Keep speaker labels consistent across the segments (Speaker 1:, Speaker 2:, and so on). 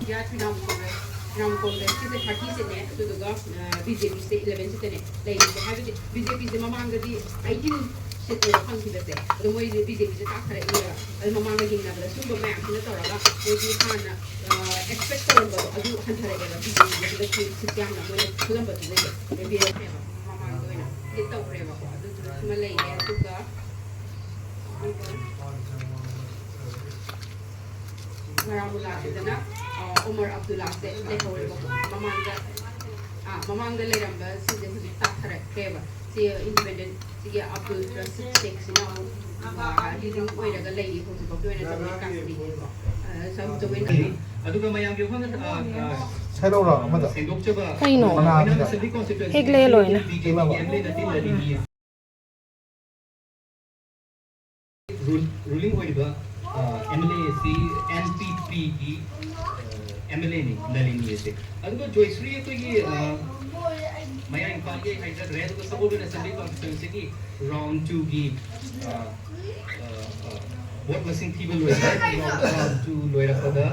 Speaker 1: India Trinam Congress is a party Senate to the BJP state 11 Senate. Ladies, have it BJP the Mamanga the 18 sit in Hunky the day. The way the BJP is after a year, and Mamanga in the super map in the Torah, where you can expect a do Hunter again, BJP, the king, sit down when it's Columba to the maybe a Mamanga, get the river, the Malay, and took Maramula Omar Abdullah Mamanga Leramba, Susan Takara Keva, see independent, see Abdul Six now, leading way like a lady who's about doing it on the country. Some to win. Aduga Mayam, you want
Speaker 2: Hello, mother.
Speaker 3: I know. Egle loina.
Speaker 4: Ruling over MLA NPP MLA ni Nalini se. Aduga Joycery ko Maya impake haida red ko sabodo na assembly constituency ki round 2 ki vote machine people loy round 2 loira pada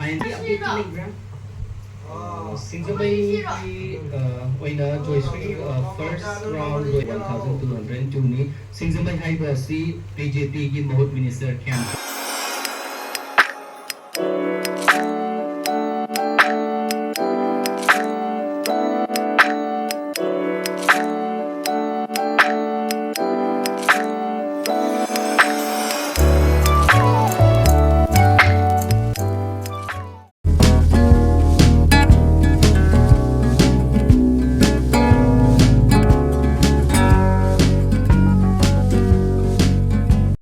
Speaker 4: IND update telegram Singapore ki oina Joycery first round 1202 ni Singapore haida si BJP ki Mahut minister camp